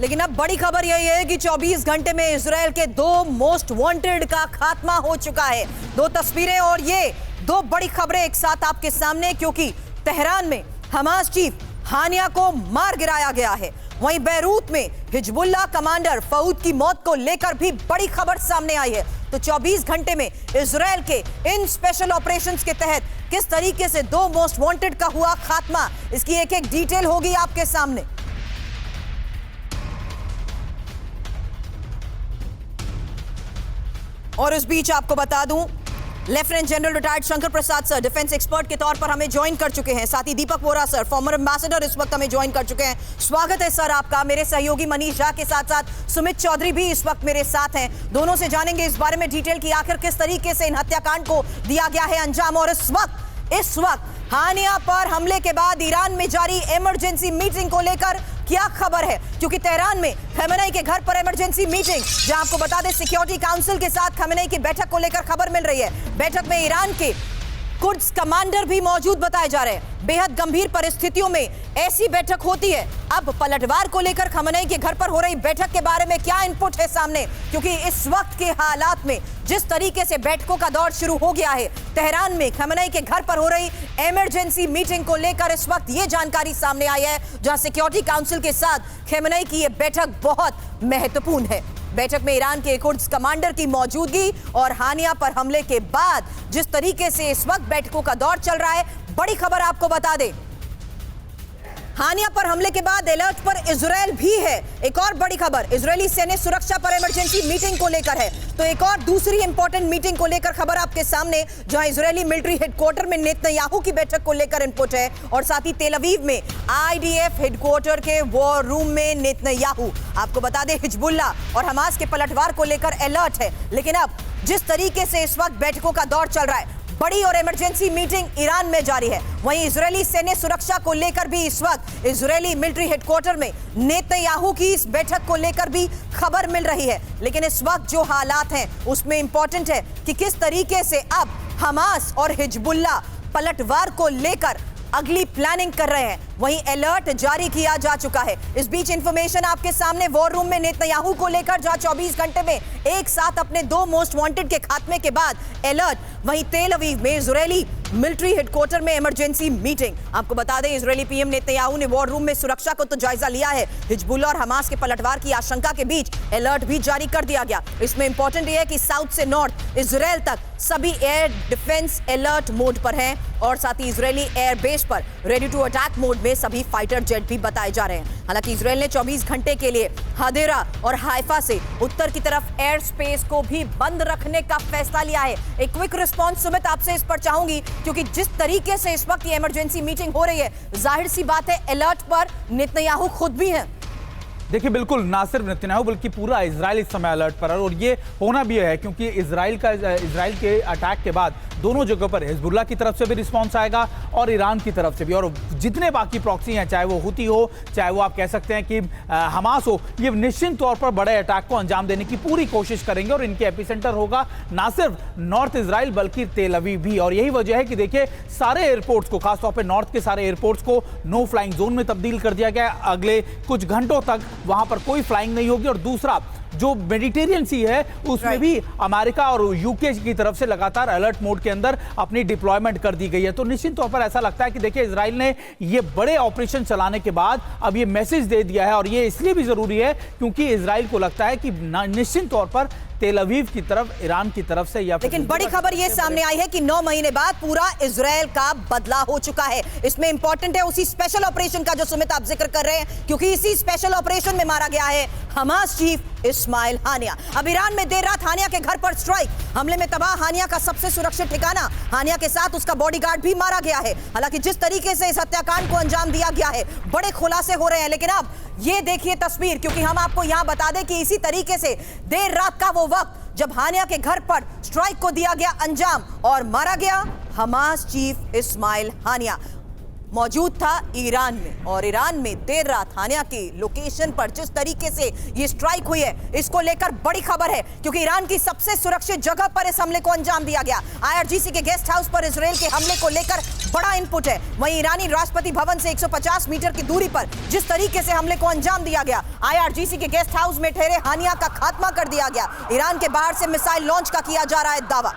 लेकिन अब बड़ी खबर यही है कि 24 घंटे में इजराइल के 2 मोस्ट वांटेड का खात्मा हो चुका है। 2 तस्वीरें और ये 2 बड़ी खबरें एक साथ आपके सामने, क्योंकि तेहरान में हमास चीफ हानिया को मार गिराया गया है। वहीं बैरूत में हिजबुल्लाह कमांडर फऊद की मौत को लेकर भी बड़ी खबर सामने आई है। तो 24 घंटे में इजराइल के इन स्पेशल ऑपरेशंस के तहत किस तरीके से 2 मोस्ट वांटेड का हुआ खात्मा, इसकी एक एक डिटेल होगी आपके सामने। और इस बीच आपको बता दूं, lieutenant general retired Shankar Prasad sir defence expert के तौर पर हमें ज्वाइन कर चुके हैं। साथ ही दीपक वोरा सर फॉर्मर एम्बेसडर इस वक्त हमें ज्वाइन कर चुके हैं। स्वागत है सर आपका। मेरे सहयोगी मनीष झा के साथ साथ सुमित चौधरी भी इस वक्त मेरे साथ हैं। दोनों से जानेंगे इस बारे में डिटेल की आखिर किस तरीके से इन हत्याकांड को दिया गया है अंजाम। और इस वक्त हानिया पर हमले के बाद ईरान में जारी इमरजेंसी मीटिंग को लेकर क्या खबर है, क्योंकि तेहरान में खमेनेई के घर पर इमरजेंसी मीटिंग, जहां आपको बता दें सिक्योरिटी काउंसिल के साथ खमेनेई की बैठक को लेकर खबर मिल रही है। बैठक में ईरान के कुर्द्स कमांडर भी मौजूद बताए जा रहे हैं। बेहद गंभीर परिस्थितियों में ऐसी बैठक होती है। अब पलटवार को लेकर खमेनेई के घर पर हो रही बैठक के बारे में क्या इनपुट है सामने, क्योंकि इस वक्त के हालात में जिस तरीके से बैठकों का दौर शुरू हो गया है, तेहरान में खमेनेई के घर पर हो रही इमरजेंसी मीटिंग को लेकर इस वक्त ये जानकारी सामने आई है, जहां सिक्योरिटी काउंसिल के साथ खमेनेई की यह बैठक बहुत महत्वपूर्ण है। बैठक में ईरान के कुर्द्स कमांडर की मौजूदगी और हानिया पर हमले के बाद जिस तरीके से इस वक्त बैठकों का दौर चल रहा है, बड़ी खबर आपको बता दें, हानिया पर हमले के बाद अलर्ट पर इजराइल भी है। एक और बड़ी खबर इजरायली सैन्य सुरक्षा पर इमरजेंसी मीटिंग को लेकर है। तो एक और दूसरी इंपॉर्टेंट मीटिंग को लेकर खबर आपके सामने, जहां इजरायली मिलिट्री हेडक्वार्टर में नेतन्याहू की बैठक को लेकर इनपुट है, और साथ ही तेल अवीव में आईडीएफ हेडक्वार्टर के वॉर रूम में नेतन्याहू। आपको बता दें हिजबुल्लाह और हमास के पलटवार को लेकर अलर्ट है। लेकिन अब जिस तरीके से इस वक्त बैठकों का दौर चल रहा है, बड़ी और इमरजेंसी मीटिंग ईरान में जारी है। वहीं इजरायली सैन्य सुरक्षा को लेकर भी इस वक्त इजरायली मिलिट्री हेडक्वार्टर में नेतन्याहू की इस बैठक को लेकर भी खबर मिल रही है। लेकिन इस वक्त जो हालात हैं उसमें इंपॉर्टेंट है कि किस तरीके से अब हमास और हिजबुल्लाह पलटवार को लेकर अगली प्लानिंग कर रहे हैं। वहीं अलर्ट जारी किया जा चुका है। इस बीच इंफॉर्मेशन आपके सामने वॉर रूम में नेतन्याहू को लेकर, जहां 24 घंटे में एक साथ अपने 2 मोस्ट वांटेड के खात्मे के बाद अलर्ट। वहीं तेल अवीव में इजरायली मिलिट्री हेडक्वार्टर में इमरजेंसी मीटिंग। आपको बता दें इजरायली पीएम नेतन्याहू ने वॉर रूम में सुरक्षा को तो जायजा लिया है। हिजबुल्लाह और हमास के पलटवार की आशंका के बीच अलर्ट भी जारी कर दिया गया। इसमें इंपॉर्टेंट यह है कि साउथ से नॉर्थ इजराइल तक सभी एयर डिफेंस अलर्ट मोड पर हैं, और साथ ही इजरायली एयर बेस पर रेडी टू अटैक मोड में सभी फाइटर जेट भी बताए जा रहे हैं। हालांकि इजराइल ने 24 घंटे के लिए हदेरा और हाइफा से उत्तर की तरफ एयर स्पेस को भी बंद रखने का फैसला लिया है। एक क्विक रिस्पॉन्स सुमित आपसे इस पर चाहूंगी, क्योंकि जिस तरीके से इस वक्त ये इमरजेंसी मीटिंग हो रही है, जाहिर सी बात है अलर्ट पर नेतन्याहू खुद भी हैं। देखिए बिल्कुल, ना सिर्फ नेतन्याहू बल्कि पूरा इजराइल इस समय अलर्ट पर है, और ये होना भी है क्योंकि इजराइल के अटैक के बाद दोनों जगहों पर हिजबुल्लाह की तरफ से भी रिस्पांस आएगा और ईरान की तरफ से भी, और जितने बाकी प्रॉक्सी हैं, चाहे वो हुती हो, चाहे वो आप कह सकते हैं कि हमास हो, ये निश्चित तौर पर बड़े अटैक को अंजाम देने की पूरी कोशिश करेंगे। और इनके एपिसेंटर होगा ना सिर्फ नॉर्थ इजराइल बल्कि तेल अवीव भी। और यही वजह है कि देखिए सारे एयरपोर्ट्स को, खासतौर पर नॉर्थ के सारे एयरपोर्ट्स को नो फ्लाइंग जोन में तब्दील कर दिया गया है। अगले कुछ घंटों तक वहां पर कोई फ्लाइंग नहीं होगी। और दूसरा, जो मेडिटेरियन सी है उसमें भी अमेरिका और यूके की तरफ से लगातार अलर्ट मोड के अंदर अपनी डिप्लॉयमेंट कर दी गई है। तो निश्चित तौर पर ऐसा लगता है कि देखिए इजराइल ने ये बड़े ऑपरेशन चलाने के बाद अब ये मैसेज दे दिया है, और ये इसलिए भी जरूरी है क्योंकि इजराइल को लगता है कि निश्चित तौर पर तेल अवीव की तरफ, ईरान की तरफ से या लेकिन बड़ी खबर यह सामने आई है कि 9 महीने बाद पूरा इजराइल का बदला हो चुका है। इसमें इंपॉर्टेंट है उसी स्पेशल ऑपरेशन का जो सुमित आप जिक्र कर रहे हैं, क्योंकि इसी स्पेशल ऑपरेशन में मारा गया है हमास चीफ इस्माइल हानिया। अब ईरान में देर रात हानिया के घर पर स्ट्राइक, हमले में तबाह हानिया का सबसे सुरक्षित ठिकाना, हानिया के साथ उसका बॉडीगार्ड भी मारा गया है। हालांकि जिस तरीके से इस हत्याकांड को अंजाम दिया गया है, बड़े खुलासे हो रहे हैं। लेकिन अब ये देखिए तस्वीर, क्योंकि हम आपको यहां बता दें कि इसी तरीके से देर रात का वो वक्त जब हानिया के घर पर स्ट्राइक को दिया गया अंजाम और मारा गया हमास चीफ इस्माइल हानिया। मौजूद था ईरान में, और ईरान में देर रात हानिया की लोकेशन पर जिस तरीके से ये स्ट्राइक हुई है, इसको लेकर बड़ी खबर है, क्योंकि ईरान की सबसे सुरक्षित जगह पर इस हमले को अंजाम दिया गया। आईआरजीसी के गेस्ट हाउस पर इजरायल के हमले को लेकर बड़ा इनपुट है। वहीं ईरानी राष्ट्रपति भवन से 150 मीटर की दूरी पर जिस तरीके से हमले को अंजाम दिया गया, आईआरजीसी के गेस्ट हाउस में ठहरे हानिया का खात्मा कर दिया गया। ईरान के बाहर से मिसाइल लॉन्च का किया जा रहा है दावा।